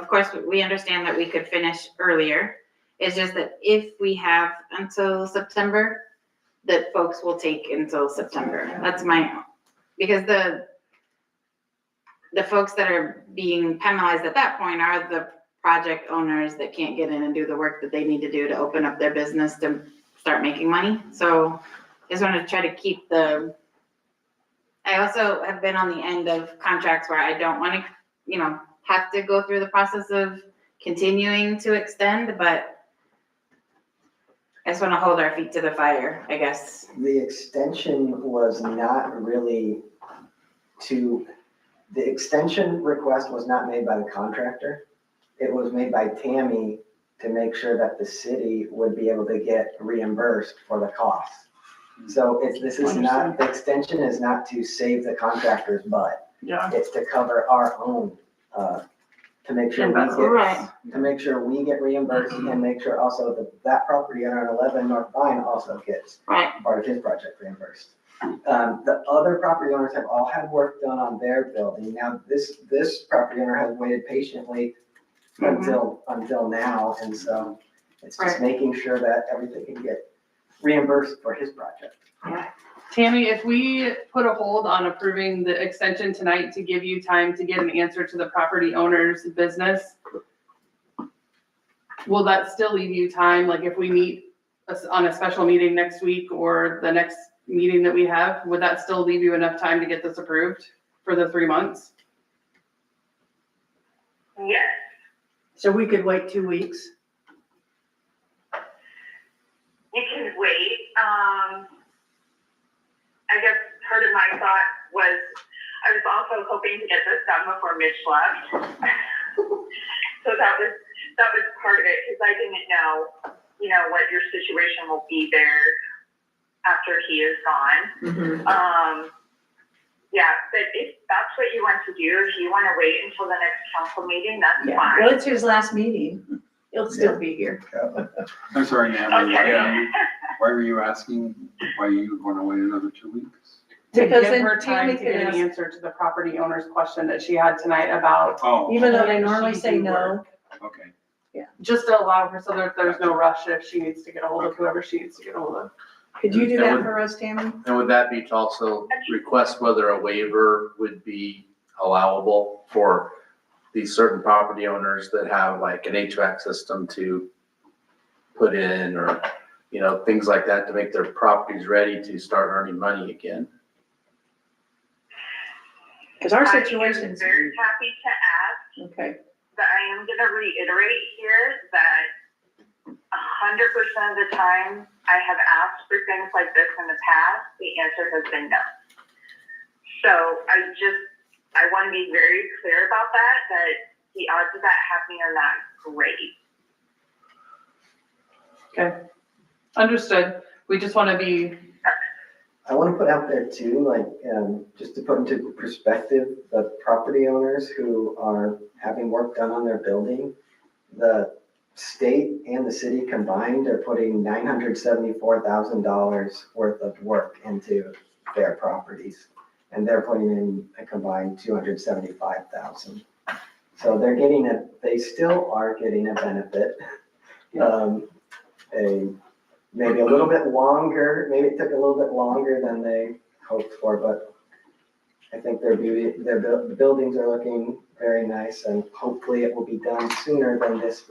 of course, we understand that we could finish earlier. It's just that if we have until September, that folks will take until September. That's because the folks that are being penalized at that point are the project owners that can't get in and do the work that they need to do to open up their business to start making money. So I just wanted to try to keep I also have been on the end of contracts where I don't want to, have to go through the process of continuing to extend, but I just want to hold our feet to the fire, I guess. The extension was not really the extension request was not made by the contractor. It was made by Tammy to make sure that the city would be able to get reimbursed for the costs. So the extension is not to save the contractor's butt. Yeah. It's to cover our own, to make sure we get reimbursed and make sure also that property owner on 11 North Vine also gets part of his project reimbursed. The other property owners have all had work done on their building. Now this property owner has waited patiently until now, and so it's just making sure that everything can get reimbursed for his project. Yeah. Tammy, if we put a hold on approving the extension tonight to give you time to get an answer to the property owner's business, will that still leave you time? Like if we meet on a special meeting next week or the next meeting that we have, would that still leave you enough time to get this approved for the 3 months? Yes. So we could wait 2 weeks? You can wait. I guess part of my thought was I was also hoping to get this done before Mitch left. So that was part of it, because I didn't know, what your situation will be there after he is gone. Mm-hmm. Yeah, but if that's what you want to do, if you want to wait until the next council meeting, that's fine. Well, it's his last meeting. He'll still be here. I'm sorry, Natalie, Okay. why were you asking why you want to wait another 2 weeks? To Because give then her time Tammy to get could an ask- answer to the property owner's question that she had tonight about, Oh, Even though they Can normally she say do no. work? okay. just to allow her so that there's no rush if she needs to get a hold of whoever she needs to get a hold of. Could you do that for us, Tammy? And would that be to also request whether a waiver would be allowable for these certain property owners that have like an HVAC system to put in, or, things like that to make their properties ready to start earning money again? Because our I'm situation's. very happy to ask. Okay. But I am going to reiterate here that 100% of the time I have asked for things like this in the past, the answer has been no. So I want to be very clear about that the odds of that happening are not great. Okay, understood. We just want to be, I want to put out there too, just to put into perspective, the property owners who are having work done on their building, the state and the city combined are putting $974,000 worth of work into their properties. And they're putting in a combined $275,000. So they still are getting a benefit. Maybe a little bit longer, maybe it took a little bit longer than they hoped for, but I think their buildings are looking very nice, and hopefully it will be done sooner than this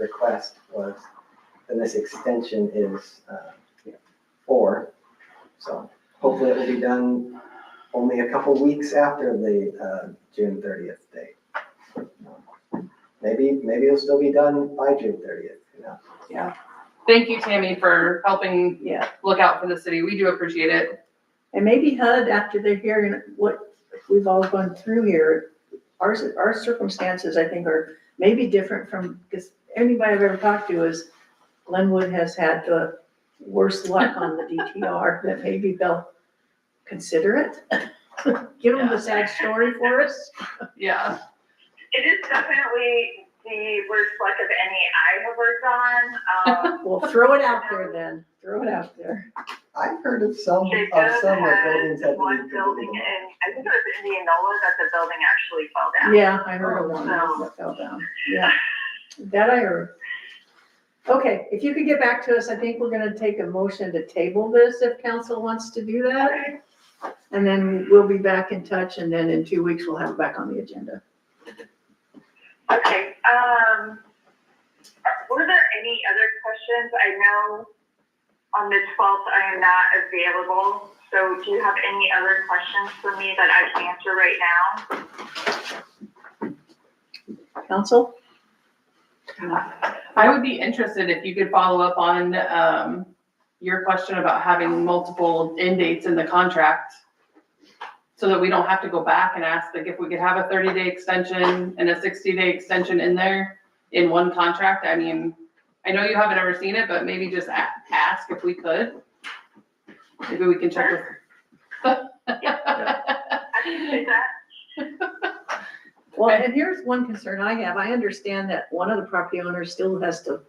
extension is for. So hopefully it will be done only a couple weeks after the June 30th date. Maybe it'll still be done by June 30th, yeah. Thank you, Tammy, for helping look out for the city. We do appreciate it. And maybe HUD, after they're hearing what we've all gone through here, our circumstances, I think, are maybe different from, because anybody I've ever talked to is Glenwood has had the worst luck on the DTR, that maybe they'll consider it. Give them the sad story for us. Yeah. It is definitely the worst luck of any I have worked on. Well, throw it out there then. Throw it out there. I've heard of some They where just buildings had have one been building completed. in, I think it was Indianola, that the building actually fell down. Yeah, I heard of one that fell down. Yeah. That I heard. Okay, if you could get back to us, I think we're gonna take a motion to table this if council wants to do that. Okay. And then we'll be back in touch, and then in 2 weeks, we'll have it back on the agenda. Okay, were there any other questions? I know on the 12th I am not available, so do you have any other questions for me that I can answer right now? Council? I would be interested if you could follow up on, your question about having multiple end dates in the contract. So that we don't have to go back and ask, like, if we could have a 30-day extension and a 60-day extension in there in one contract. I mean, I know you haven't ever seen it, but maybe just ask if we could. Maybe we can check with. I can do that. Well, and here's one concern I have. I understand that one of the property owners still has to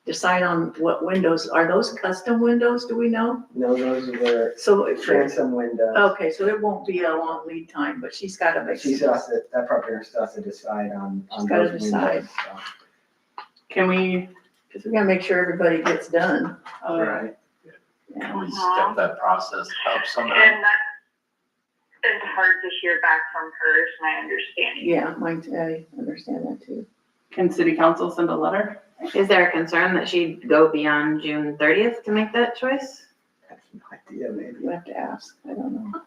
decide on what windows, are those custom windows, do we know? No, those were So, transom windows. okay, so it won't be a long lead time, but she's gotta make. She still has to, that property owner still has to decide on She's gotta those decide. windows, so. Can we, Because we gotta make sure everybody gets done. Right. Yeah. Can we step that process up somehow? And that's been hard to hear back from her, is my understanding. Yeah, I understand that too. can city council send a letter? Is there a concern that she'd go beyond June 30th to make that choice? I have no idea, maybe. You have to ask, I don't know.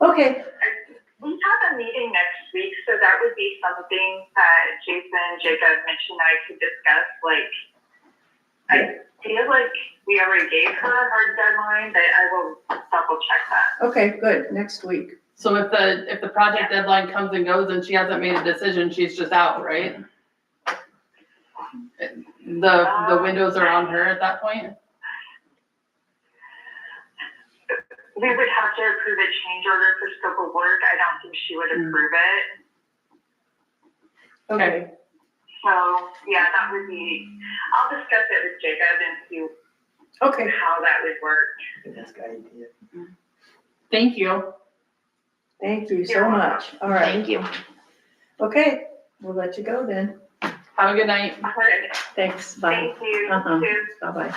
Okay, We have a meeting next week, so that would be something that Jason, Jacob mentioned I could discuss, like, I feel like we already gave her a hard deadline, but I will double check that. okay, good, next week. So if the project deadline comes and goes and she hasn't made a decision, she's just out, right? The windows are on her at that point? We would have to approve a change order for scope of work. I don't think she would approve it. Okay, So, yeah, that would be, I'll discuss it with Jacob and see okay, how that would work. That's a good idea. Thank you. thank you so much. All right, Thank you. okay, we'll let you go then. Have a good night. All right, Thanks, bye. thank you. Uh-huh. Too. Bye-bye.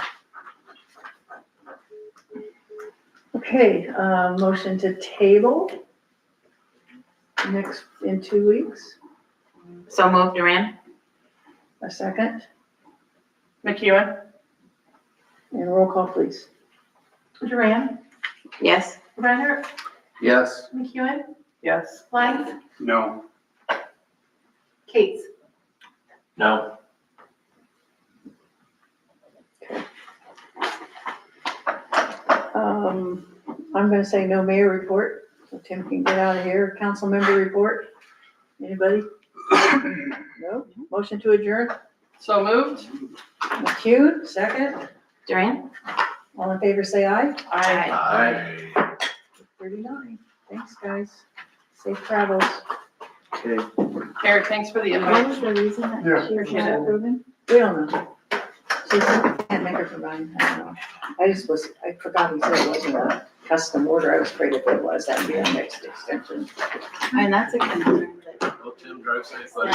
Okay, motion to table next, in 2 weeks, So moved, Duran? a second, McEwen? and roll call, please. Duran, Yes. Renner, Yes. McEwen, Yes. Lang, No. Kate's. No. I'm gonna say no mayor report, so Tim can get out of here. Council member report? Anybody? No? Motion to adjourn? So moved? McCune, second. Duran? All in favor, say aye. Aye. Aye. 39. Thanks, guys. Safe travels. Okay. Eric, thanks for the What invite. was the reason that Yeah. she was not approving? We don't know. She can't make her for mine, I don't know. I forgot he said it wasn't a custom order. I was afraid if it was, that'd be our next extension. And that's a concern. Well, Tim, drive safe, buddy.